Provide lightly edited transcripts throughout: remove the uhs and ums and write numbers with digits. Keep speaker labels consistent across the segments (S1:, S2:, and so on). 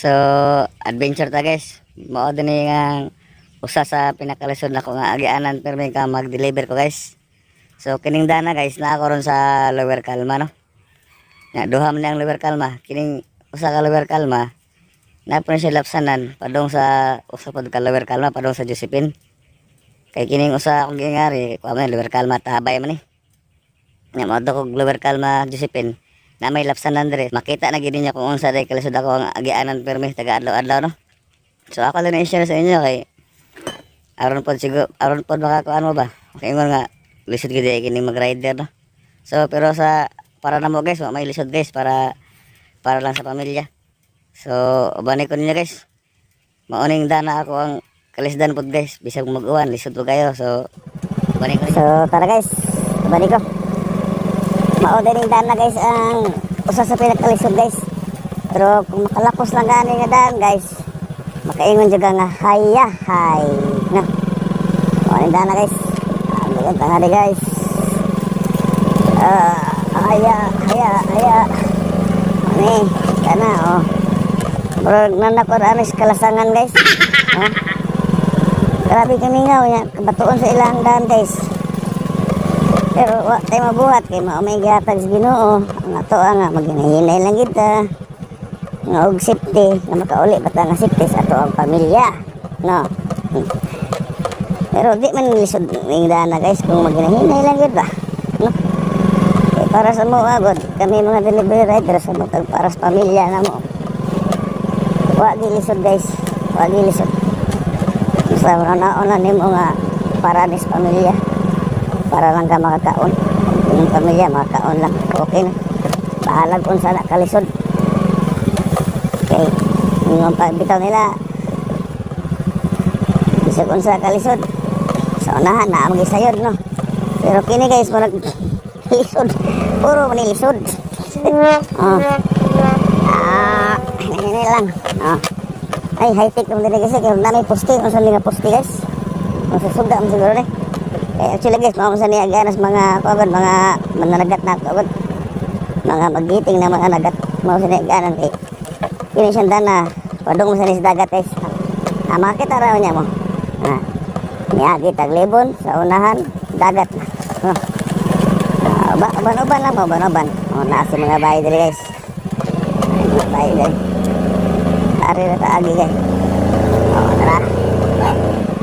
S1: So, adventure ta guys. Mao din nga usa sa pinakalisod nako nga agianan permi ka mag-deliver ko guys. So, kining dana guys na ako ron sa Lower Calma no. Na duha man ang Lower Calma. Kining usa ka Lower Calma na po siya lapsanan padong sa usa pod ka Lower Calma padong sa Josephine. Kay kining usa akong gingari, kuha man Lower Calma tabay man ni. Nga mao ko Lower Calma Josephine na may lapsanan dire. Makita na gid niya kung unsa day kalisod ako ang agianan permi taga adlaw-adlaw no. So ako lang na-share sa inyo kay aron pod makakuan mo ba. Kay ingon nga lisod gid kini mag-rider no. So pero sa para namo guys, may lisod guys para lang sa pamilya. So ubani ko ninyo guys. Maoning dana ako ang kalisdan pod guys, bisag mag-uwan lisod po kayo. So ubani ko. So tara guys, ubani ko. Maoning dana guys ang usa sa pinakalisod guys. Pero kung makalapos lang gani nga daan guys, makaingon juga nga haya hay na. Maoning dana guys. Ang tangari guys. Haya. Ani, kana oh. Pero nanakor anis kalasangan guys. Grabe kami nga nya kabatuon sa ilang daan guys. Pero wa tay mabuhat kay mao may gihatag sa Ginoo. Ang ato nga maghinay lang kita. Nga og safety, nga makauli bata nga safety sa ato ang pamilya. No. Pero di man lisod ning dana guys kung maghinay lang gid ba. No. Para sa mo agad kami mga delivery rider sa motor para sa pamilya na mo. Wa gilisod guys, wa gilisod. Sa una nimo nga para sa pamilya. Para lang ka makakaon. Yung pamilya makakaon lang. Okay na. Bahalag kung sana kalisod. Okay. Yung pagbitaw nila. Bisa kung sa kalisod. Sa unahan na mag-isayod no. Pero kini guys parang lisod. Puro manilisod. Hinay lang. Ay, high-tech naman din kasi. Kaya namin poste. Kung saan nga poste guys. Kung sasugda mo siguro eh. Actually guys, mga saan niya ganas mga mananagat na kagod. Mga magiting na mga nagat. Mga saan niya ganan eh. Kini siyang dana. Padong mo sa dagat guys. Makita raw niya mo. Niyagi taglibon sa unahan. Dagat na. Uban lang mo, uban. Nasa mga bahay dali guys. Mga bahay dali. Ari na taagi guys. Tara.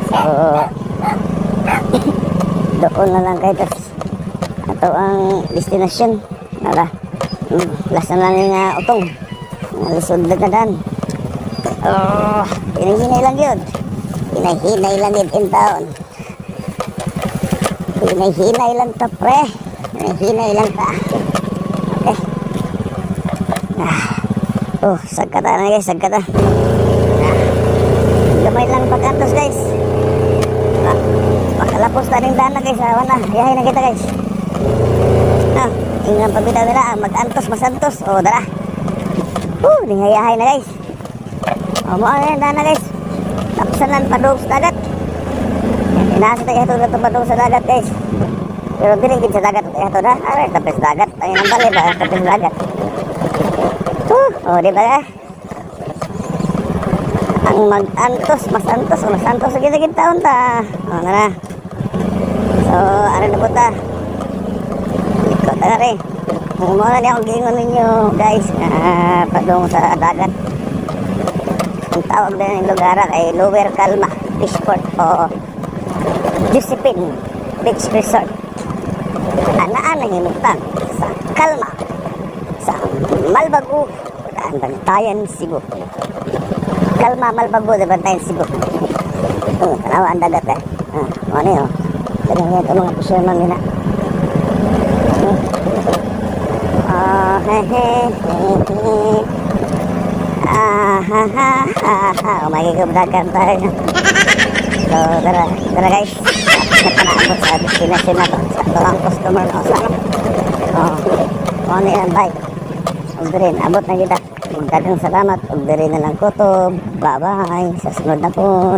S1: So, doon na lang kayo. Ito ang destination. Nara. Last na lang yung utong. Lisod na dan. Hinahinay lang yun. Hinahinay lang yun in town. Hinahinay lang to pre. Hinahinay lang ta. Okay. Sagkata na guys, sagkata. Gamay lang pagkantos guys. Makalapos na rin daan na guys. Wana, yahay na kita guys. Ingang pabitaw nila mag-antos, masantos. Dara. Yahay na guys. Muang na daan na guys. Tapsanan padung sa dagat. Inasa tayo ito padung sa dagat guys. Pero diligid sa dagat ito na. Aray, tapos dagat. Ay, nang bali ba? Tapos dagat. Di ba eh? Ang mag-antos, masantos sa gitagit taon ta. Na. So, ano na po ta? Ikot na rin. Kung muna niya akong gingon ninyo, guys, padung sa dagat. Ang tawag din ng lugar ay Lower Calma Fishport o Josephine Beach Resort. Anaan ang hinugtan sa Calma, sa Malbago, Bantayan, Cebu. Calma, Malbago, Bantayan, Cebu. Tanawa ang dagat eh. Ano yun? Ganyan ito mga fisherman nila. Magigabdagan tayo. So, tara guys. Napanabot sa destination na to. Sa ito ang customer na usap. Ano yan, bye. Ugdarin, abot na kita. Dagang salamat. Ugdarin na lang ko to. Bye-bye. Sa sunod na po.